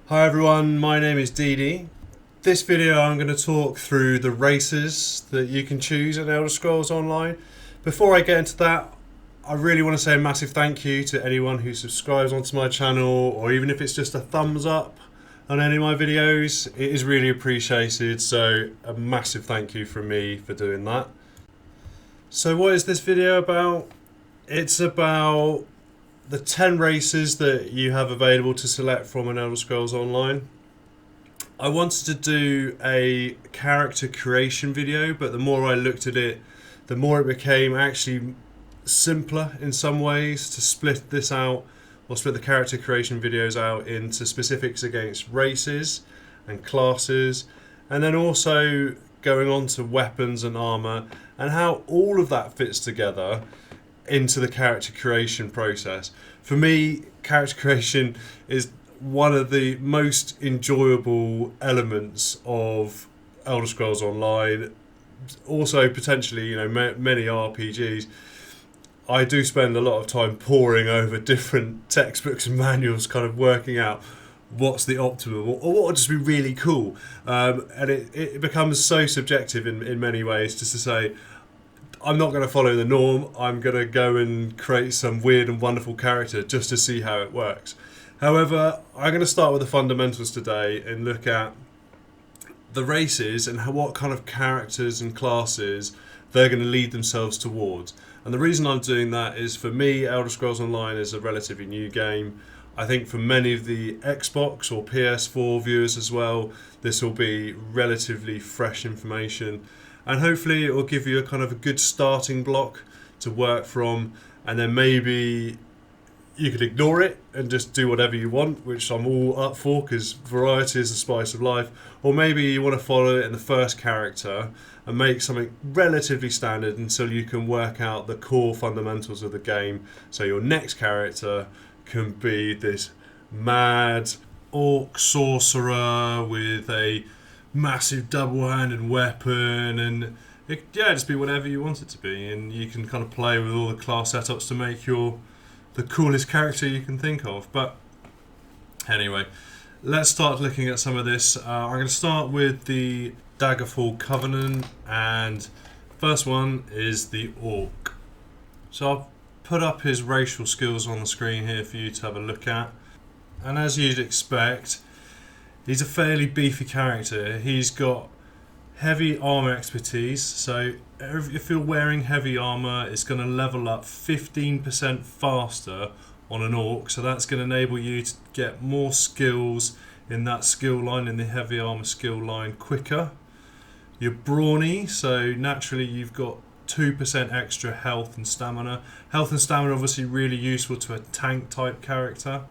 Hi everyone, my name is Dee. This video I'm going to talk through the races that you can choose in Elder Scrolls Online. Before I get into that, I really want to say a massive thank you to anyone who subscribes onto my channel, or even if it's just a thumbs up on any of my videos. It is really appreciated, so a massive thank you from me for doing that. So what is this video about? It's about the 10 races that you have available to select from in Elder Scrolls Online. I wanted to do a character creation video, but the more I looked at it, the more it became actually simpler in some ways to split this out, or split the character creation videos out into specifics against races and classes, and then also going on to weapons and armor and how all of that fits together into the character creation process. For me, character creation is one of the most enjoyable elements of Elder Scrolls Online. Also, potentially, many RPGs. I do spend a lot of time poring over different textbooks and manuals, kind of working out what's the optimum or what would just be really cool. And it becomes so subjective in many ways, just to say, I'm not going to follow the norm. I'm going to go and create some weird and wonderful character just to see how it works. However, I'm going to start with the fundamentals today and look at the races and what kind of characters and classes they're going to lead themselves towards. And the reason I'm doing that is, for me, Elder Scrolls Online is a relatively new game. I think for many of the Xbox or PS4 viewers as well, this will be relatively fresh information. And hopefully it will give you a kind of a good starting block to work from, and then maybe you could ignore it and just do whatever you want, which I'm all up for because variety is the spice of life. Or maybe you want to follow it in the first character and make something relatively standard until you can work out the core fundamentals of the game, so your next character can be this mad orc sorcerer with a massive double-handed weapon, and just be whatever you want it to be, and you can kind of play with all the class setups to make the coolest character you can think of. But anyway, let's start looking at some of this. I'm going to start with the Daggerfall Covenant, and first one is the Orc. So I'll put up his racial skills on the screen here for you to have a look at, and as you'd expect, he's a fairly beefy character. He's got heavy armor expertise, so if you're wearing heavy armor, it's going to level up 15% faster on an orc, so that's going to enable you to get more skills in that skill line, in the heavy armor skill line, quicker. You're brawny, so naturally you've got 2% extra health and stamina. Health and stamina obviously really useful to a tank type character.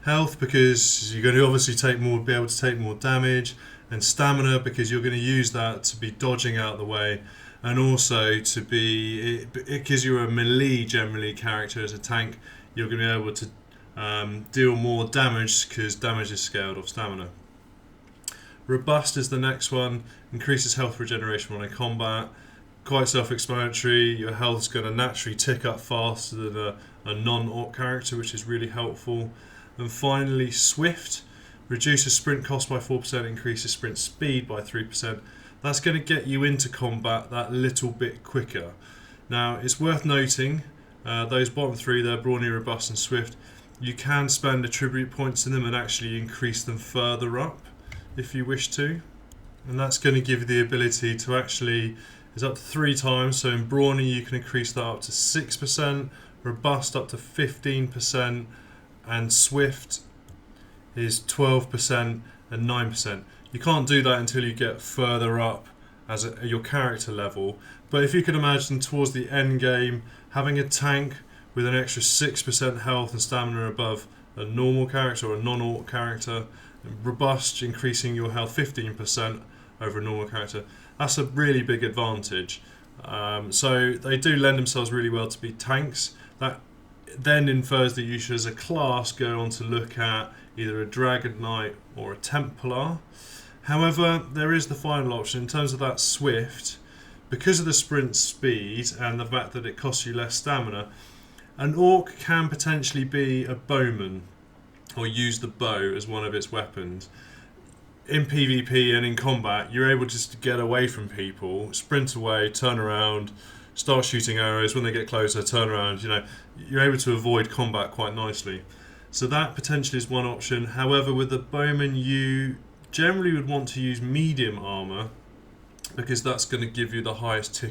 Health because you're going to obviously be able to take more damage, and stamina because you're going to use that to be dodging out the way, and also to be, because you're a melee generally character as a tank, you're going to be able to deal more damage because damage is scaled off stamina. Robust is the next one, increases health regeneration when in combat. Quite self-explanatory. Your health's going to naturally tick up faster than a non-orc character, which is really helpful. And finally, Swift reduces sprint cost by 4%, increases sprint speed by 3%. That's going to get you into combat that little bit quicker. Now, it's worth noting, those bottom three there, Brawny, Robust and Swift, you can spend attribute points in them and actually increase them further up if you wish to. And that's going to give you the ability to actually, it's up to 3 times, so in Brawny you can increase that up to 6%, Robust up to 15%, and Swift is 12% and 9%. You can't do that until you get further up as your character level, but if you can imagine towards the end game having a tank with an extra 6% health and stamina above a normal character or a non-orc character, Robust increasing your health 15% over a normal character, that's a really big advantage. So they do lend themselves really well to be tanks. That then infers that you should, as a class, go on to look at either a Dragon Knight or a Templar. However, there is the final option in terms of that Swift. Because of the sprint speed and the fact that it costs you less stamina, an Orc can potentially be a Bowman. or use the bow as one of its weapons, in PvP and in combat, you're able just to get away from people, sprint away, turn around, start shooting arrows. When they get closer, turn around. You're able to avoid combat quite nicely. So that potentially is one option. However, with the bowman, you generally would want to use medium armor because that's going to give you the highest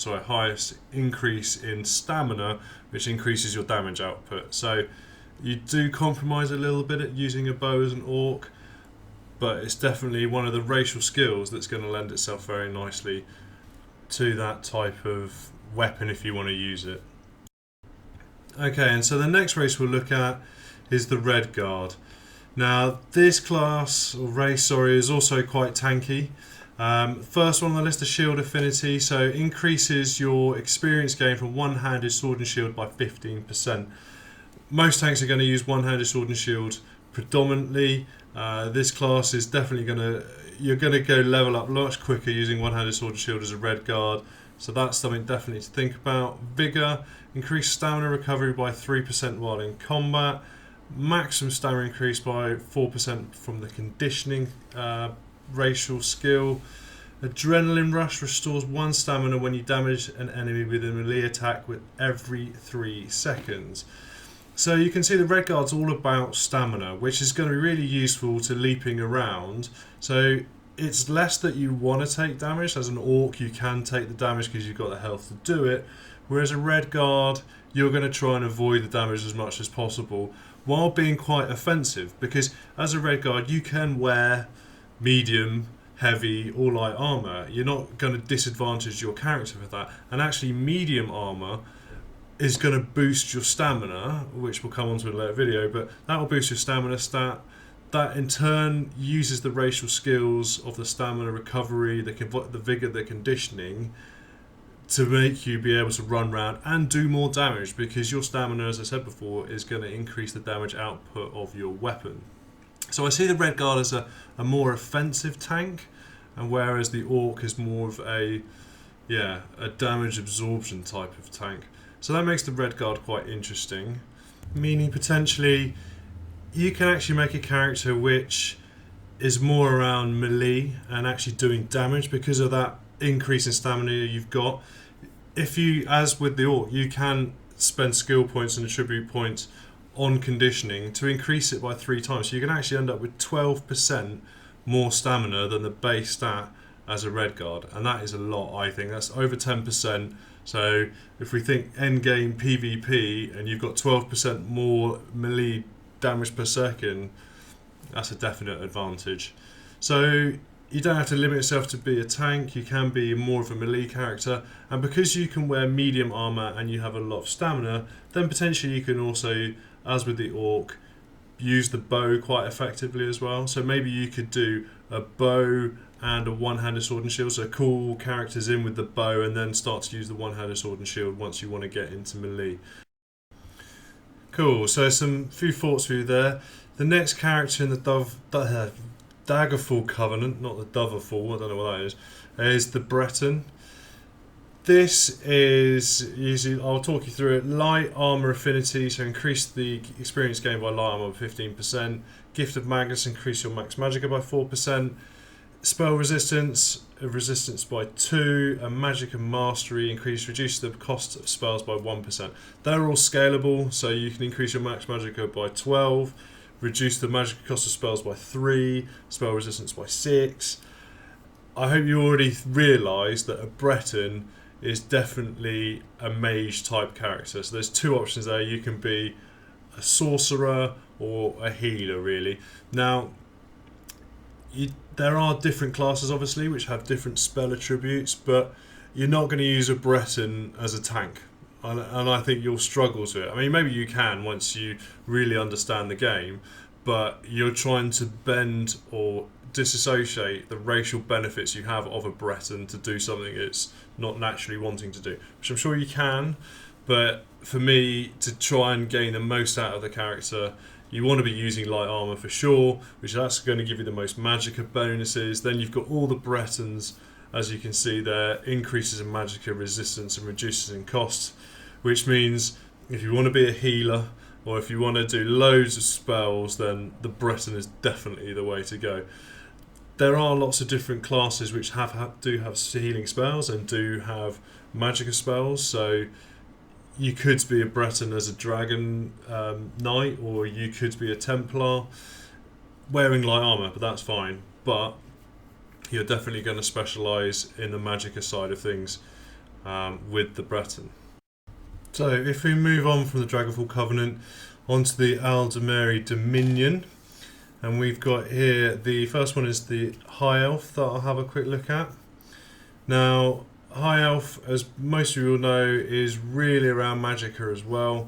highest increase in stamina, which increases your damage output. So you do compromise a little bit at using a bow as an orc, but it's definitely one of the racial skills that's going to lend itself very nicely to that type of weapon if you want to use it. Okay, and so the next race we'll look at is the Redguard. Now, this class, or race, is also quite tanky. First one on the list is Shield Affinity, so increases your experience gain from one-handed sword and shield by 15%. Most tanks are going to use one-handed sword and shield predominantly. This class is definitely you're going to go level up much quicker using one-handed sword and shield as a Redguard, so that's something definitely to think about. Vigor, increased stamina recovery by 3% while in combat. Maximum stamina increase by 4% from the conditioning racial skill. Adrenaline Rush restores 1 stamina when you damage an enemy with a melee attack with every 3 seconds. So you can see the Redguard's all about stamina, which is going to be really useful to leaping around. So it's less that you want to take damage. As an orc, you can take the damage because you've got the health to do it. Whereas a Redguard, you're going to try and avoid the damage as much as possible while being quite offensive. Because as a Redguard, you can wear medium, heavy, or light armor. You're not going to disadvantage your character for that. And actually, medium armor is going to boost your stamina, which we'll come on to in a later video, but that will boost your stamina stat. That in turn uses the racial skills of the stamina recovery, the vigor, the conditioning, to make you be able to run around and do more damage, because your stamina, as I said before, is going to increase the damage output of your weapon. So I see the Redguard as a more offensive tank, and whereas the Orc is more of a damage absorption type of tank. So that makes the Redguard quite interesting, meaning potentially you can actually make a character which is more around melee and actually doing damage because of that increase in stamina you've got. If you, as with the Orc, you can spend skill points and attribute points on conditioning to increase it by 3 times. So you can actually end up with 12% more stamina than the base stat as a Redguard, and that is a lot. I think that's over 10%. So if we think endgame PvP and you've got 12% more melee damage per second, that's a definite advantage. So you don't have to limit yourself to be a tank, you can be more of a melee character, and because you can wear medium armor and you have a lot of stamina, then potentially you can also, as with the Orc, use the bow quite effectively as well. So maybe you could do a bow and a one-handed sword and shield, so cool characters in with the bow and then start to use the one-handed sword and shield once you want to get into melee. Cool, so some few thoughts for you there. The next character in the Daggerfall Covenant, not the Doverfall, I don't know what that is the Breton. This is usually, I'll talk you through it. Light Armor Affinity, so increase the experience gain by light armor by 15%. Gift of Magnus, increase your max Magicka by 4%. Spell resistance by 2, and Magicka Mastery reduces the cost of spells by 1%. They're all scalable, so you can increase your max Magicka by 12, reduce the Magicka cost of spells by 3, spell resistance by 6. I hope you already realised that a Breton is definitely a mage type character. So there's 2 options there. You can be a sorcerer or a healer, really. Now, there are different classes obviously which have different spell attributes, but you're not going to use a Breton as a tank, and I think you'll struggle to it. I mean, maybe you can once you really understand the game, but you're trying to bend or disassociate the racial benefits you have of a Breton to do something it's not naturally wanting to do, which I'm sure you can, but for me, to try and gain the most out of the character, you want to be using light armor for sure, which that's going to give you the most Magicka bonuses. Then you've got all the Bretons, as you can see there, increases in Magicka resistance and reduces in cost, which means if you want to be a healer or if you want to do loads of spells, then the Breton is definitely the way to go. There are lots of different classes which do have healing spells and do have Magicka spells, so you could be a Breton as a Dragon Knight, or you could be a Templar wearing light armour, but that's fine. But you're definitely going to specialise in the Magicka side of things with the Breton. So if we move on from the Dragonfall Covenant onto the Aldmeri Dominion, and we've got here, the first one is the High Elf that I'll have a quick look at. Now, High Elf, as most of you will know, is really around Magicka as well.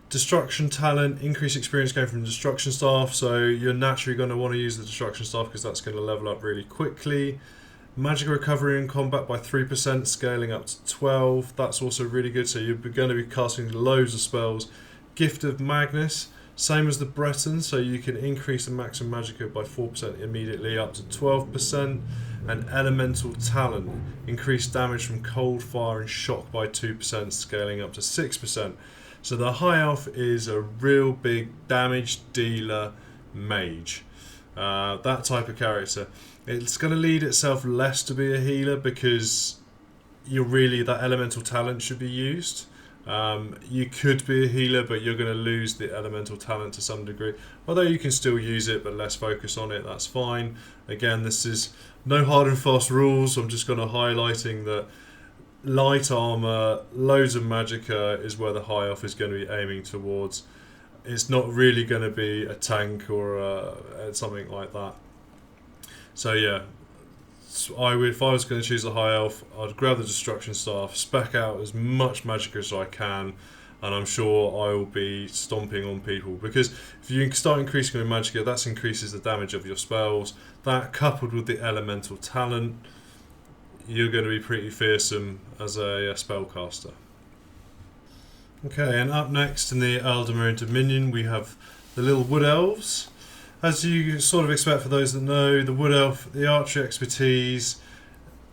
Destruction talent, increased experience going from Destruction Staff, so you're naturally going to want to use the Destruction Staff because that's going to level up really quickly. Magicka recovery in combat by 3%, scaling up to 12. That's also really good, so you're going to be casting loads of spells. Gift of Magnus, same as the Breton, so you can increase the maximum Magicka by 4% immediately up to 12%. And Elemental Talent, increased damage from cold, fire and shock by 2%, scaling up to 6%. So the High Elf is a real big damage dealer mage. That type of character. It's going to lead itself less to be a healer because that elemental talent should be used. You could be a healer, but you're going to lose the elemental talent to some degree. Although you can still use it, but less focus on it, that's fine. Again, this is no hard and fast rules. I'm just going to highlighting that light armor, loads of Magicka is where the High Elf is going to be aiming towards. It's not really going to be a tank or something like that. So yeah, if I was going to choose a High Elf, I'd grab the Destruction Staff, spec out as much Magicka as I can, and I'm sure I will be stomping on people. Because if you start increasing your Magicka, that increases the damage of your spells. That, coupled with the Elemental Talent, you're going to be pretty fearsome as a spellcaster. Okay, and up next in the Aldmeri Dominion, we have the little Wood Elves. As you sort of expect for those that know, the Wood Elf, the archery expertise,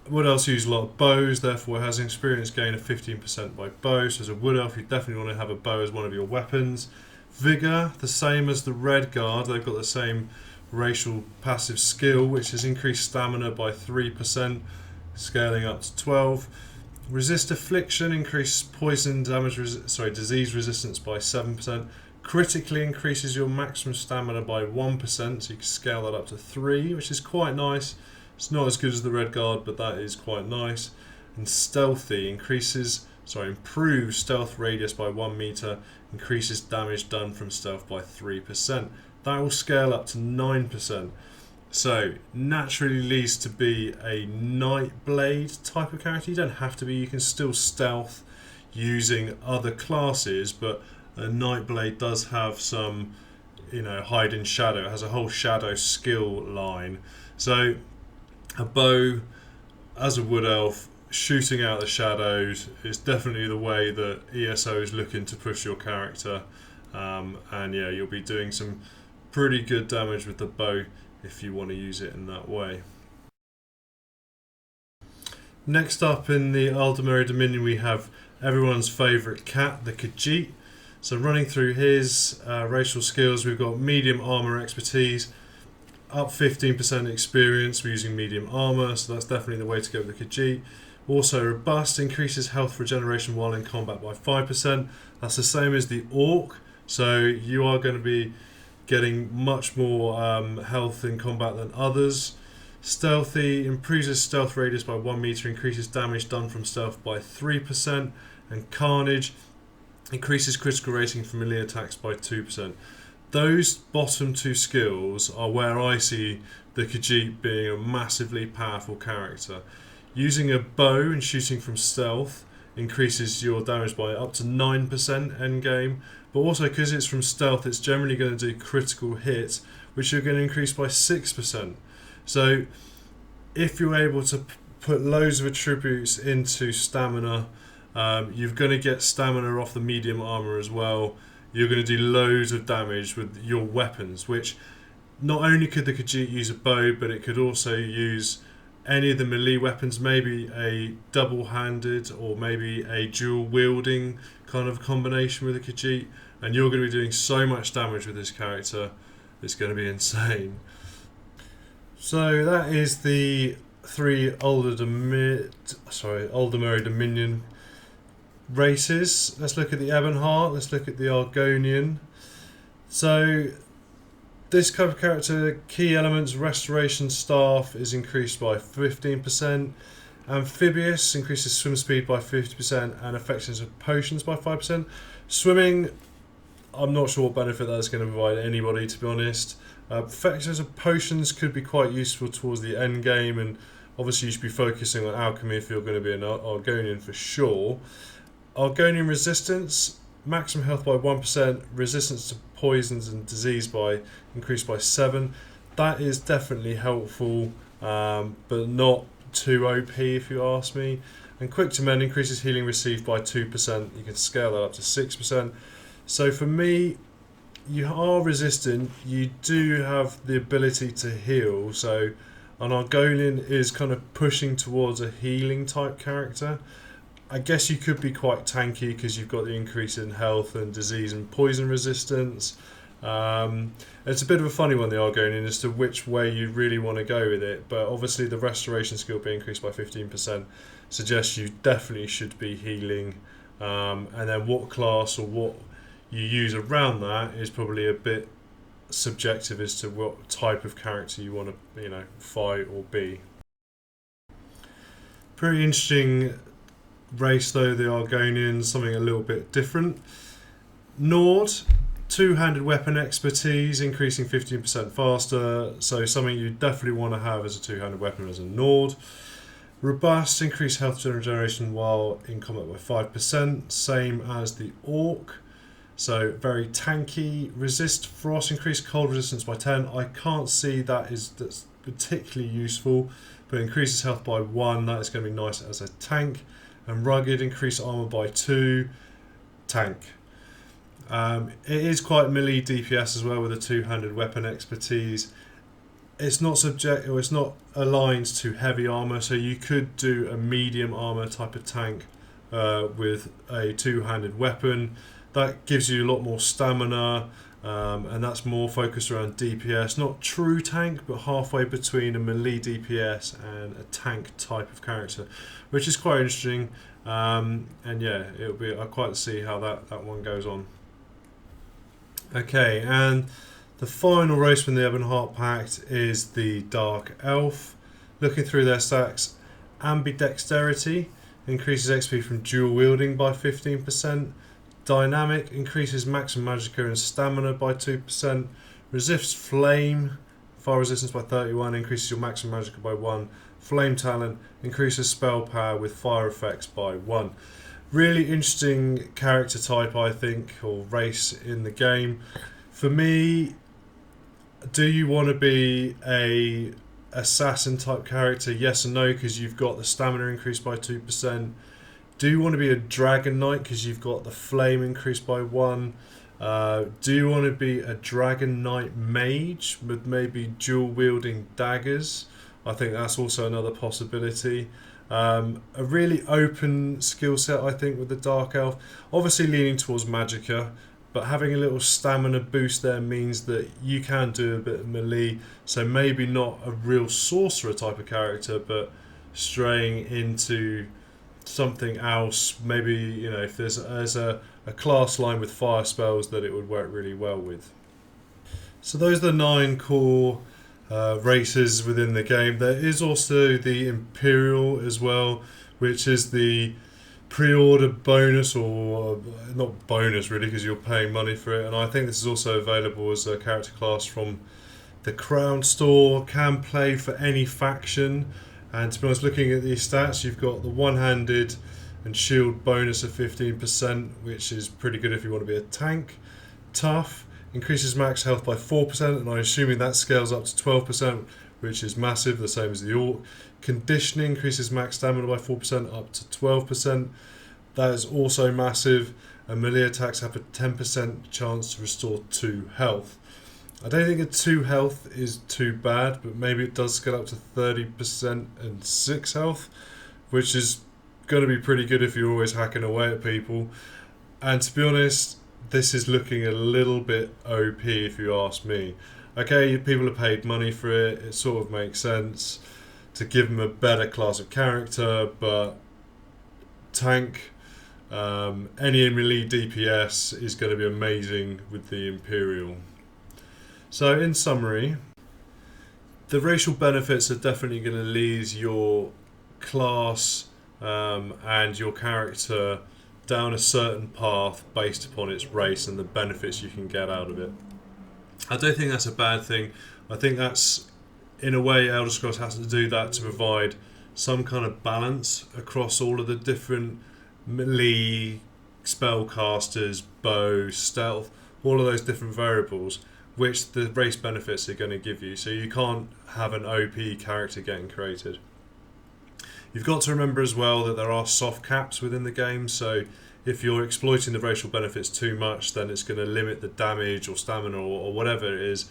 Wood Elves use a lot of bows, therefore has an experience gain of 15% by bow. So as a Wood Elf, you definitely want to have a bow as one of your weapons. Vigor, the same as the Redguard, they've got the same racial passive skill, which has increased stamina by 3%, scaling up to 12. Resist Affliction, increased poison damage, disease resistance by 7%. Critically increases your maximum stamina by 1%, so you can scale that up to 3, which is quite nice. It's not as good as the Redguard, but that is quite nice. And Stealthy improves stealth radius by 1 meter, increases damage done from stealth by 3%. That will scale up to 9%. So, naturally leads to be a Nightblade type of character. You don't have to be, you can still stealth using other classes, but a Nightblade does have some, hide in shadow. It has a whole shadow skill line. So, a bow as a Wood Elf, shooting out the shadows is definitely the way that ESO is looking to push your character. And yeah, you'll be doing some pretty good damage with the bow if you want to use it in that way. Next up in the Aldmeri Dominion, we have everyone's favourite cat, the Khajiit. So running through his racial skills, we've got medium armour expertise, up 15% experience. We're using medium armour, so that's definitely the way to go with the Khajiit. Also robust, increases health regeneration while in combat by 5%. That's the same as the Orc, so you are going to be getting much more health in combat than others. Stealthy, improves his stealth radius by 1 meter, increases damage done from stealth by 3%. And Carnage, increases critical rating from melee attacks by 2%. Those bottom two skills are where I see the Khajiit being a massively powerful character. Using a bow and shooting from stealth increases your damage by up to 9% endgame, but also because it's from stealth, it's generally going to do critical hit, which you're going to increase by 6%. So if you're able to put loads of attributes into stamina, you're going to get stamina off the medium armor as well. You're going to do loads of damage with your weapons, which not only could the Khajiit use a bow, but it could also use any of the melee weapons, maybe a double-handed or maybe a dual-wielding kind of combination with the Khajiit. and you're going to be doing so much damage with this character, it's going to be insane. So that is the 3 Uldamerry Dominion races. Let's look at the Ebonheart, let's look at the Argonian. So this type of character, key elements, restoration staff is increased by 15%, amphibious increases swim speed by 50%, and effectiveness of potions by 5%. Swimming, I'm not sure what benefit that's going to provide anybody, to be honest. Effectiveness of potions could be quite useful towards the end game, and obviously you should be focusing on alchemy if you're going to be an Argonian for sure. Argonian resistance, maximum health by 1%, resistance to poisons and disease by increased by 7. That is definitely helpful, but not too OP if you ask me. And quick to mend increases healing received by 2%. You can scale that up to 6%. So for me, you are resistant, you do have the ability to heal, so an Argonian is kind of pushing towards a healing type character. I guess you could be quite tanky because you've got the increase in health and disease and poison resistance. It's a bit of a funny one, the Argonian, as to which way you really want to go with it, but obviously the restoration skill being increased by 15% suggests you definitely should be healing, and then what class or what you use around that is probably a bit subjective as to what type of character you want to, fight or be. Pretty interesting race though, the Argonians, something a little bit different. Nord, two-handed weapon expertise, increasing 15% faster, so something you definitely want to have as a two-handed weapon as a Nord. Robust, increased health regeneration while in combat by 5%, same as the Orc. So very tanky. Resist frost, increased cold resistance by 10. I can't see that's particularly useful, but increases health by 1. That is going to be nice as a tank. And rugged, increased armor by 2. Tank. It is quite melee DPS as well with a two-handed weapon expertise. It's not it's not aligned to heavy armor, so you could do a medium armor type of tank with a two-handed weapon. That gives you a lot more stamina, and that's more focused around DPS. Not true tank, but halfway between a melee DPS and a tank type of character, which is quite interesting. And yeah, I'll quite see how that one goes on. Okay, and the final race from the Ebonheart Pact is the Dark Elf. Looking through their stacks, ambidexterity increases XP from dual wielding by 15%. Dynamic increases maximum magicka and stamina by 2%. Resists flame, fire resistance by 31, increases your maximum magicka by 1. Flame talent increases spell power with fire effects by 1. Really interesting character type, I think, or race in the game. For me, do you want to be a assassin type character? Yes and no, because you've got the stamina increased by 2%. Do you want to be a Dragon Knight because you've got the flame increased by 1? Do you want to be a Dragon Knight Mage with maybe dual wielding daggers? I think that's also another possibility. A really open skill set, I think, with the Dark Elf. Obviously leaning towards Magicka, but having a little stamina boost there means that you can do a bit of melee. So maybe not a real sorcerer type of character, but straying into something else. Maybe, if there's a class line with fire spells that it would work really well with. So those are the 9 core races within the game. There is also the Imperial as well, which is the pre-order bonus, or not bonus really because you're paying money for it, and I think this is also available as a character class from the Crown Store. Can play for any faction, and to be honest, looking at these stats, you've got the one-handed and shield bonus of 15%, which is pretty good if you want to be a tank. Tough increases max health by 4%, and I'm assuming that scales up to 12%, which is massive, the same as the Orc. Conditioning increases max stamina by 4% up to 12%. That is also massive, and melee attacks have a 10% chance to restore 2 health. I don't think a 2 health is too bad, but maybe it does scale up to 30% and 6 health, which is going to be pretty good if you're always hacking away at people. And to be honest, this is looking a little bit OP if you ask me. Okay, people have paid money for it, it sort of makes sense to give them a better class of character, but tank, any melee DPS is going to be amazing with the Imperial. So in summary, the racial benefits are definitely going to lead your class and your character down a certain path based upon its race and the benefits you can get out of it. I don't think that's a bad thing. I think that's, in a way, Elder Scrolls has to do that to provide some kind of balance across all of the different melee, spellcasters, bow, stealth, all of those different variables which the race benefits are going to give you. So you can't have an OP character getting created. You've got to remember as well that there are soft caps within the game, so if you're exploiting the racial benefits too much, then it's going to limit the damage or stamina or whatever it is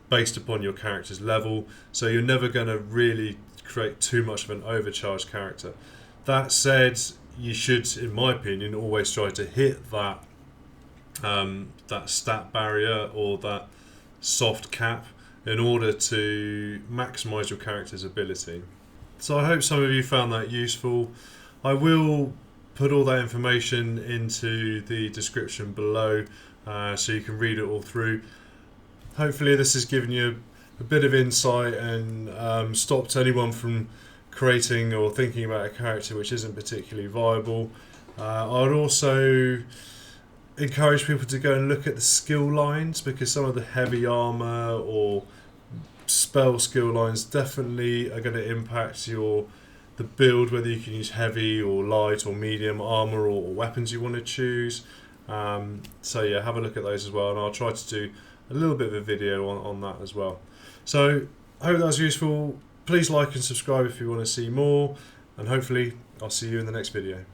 based upon your character's level, so you're never going to really create too much of an overcharged character. That said, you should, in my opinion, always try to hit that that stat barrier or that soft cap in order to maximise your character's ability. So I hope some of you found that useful. I will put all that information into the description below so you can read it all through. Hopefully this has given you a bit of insight and stopped anyone from creating or thinking about a character which isn't particularly viable. I would also encourage people to go and look at the skill lines, because some of the heavy armor or spell skill lines definitely are going to impact the build, whether you can use heavy or light or medium armor or weapons you want to choose. So yeah, have a look at those as well, and I'll try to do a little bit of a video on that as well. So I hope that was useful. Please like and subscribe if you want to see more, and hopefully I'll see you in the next video.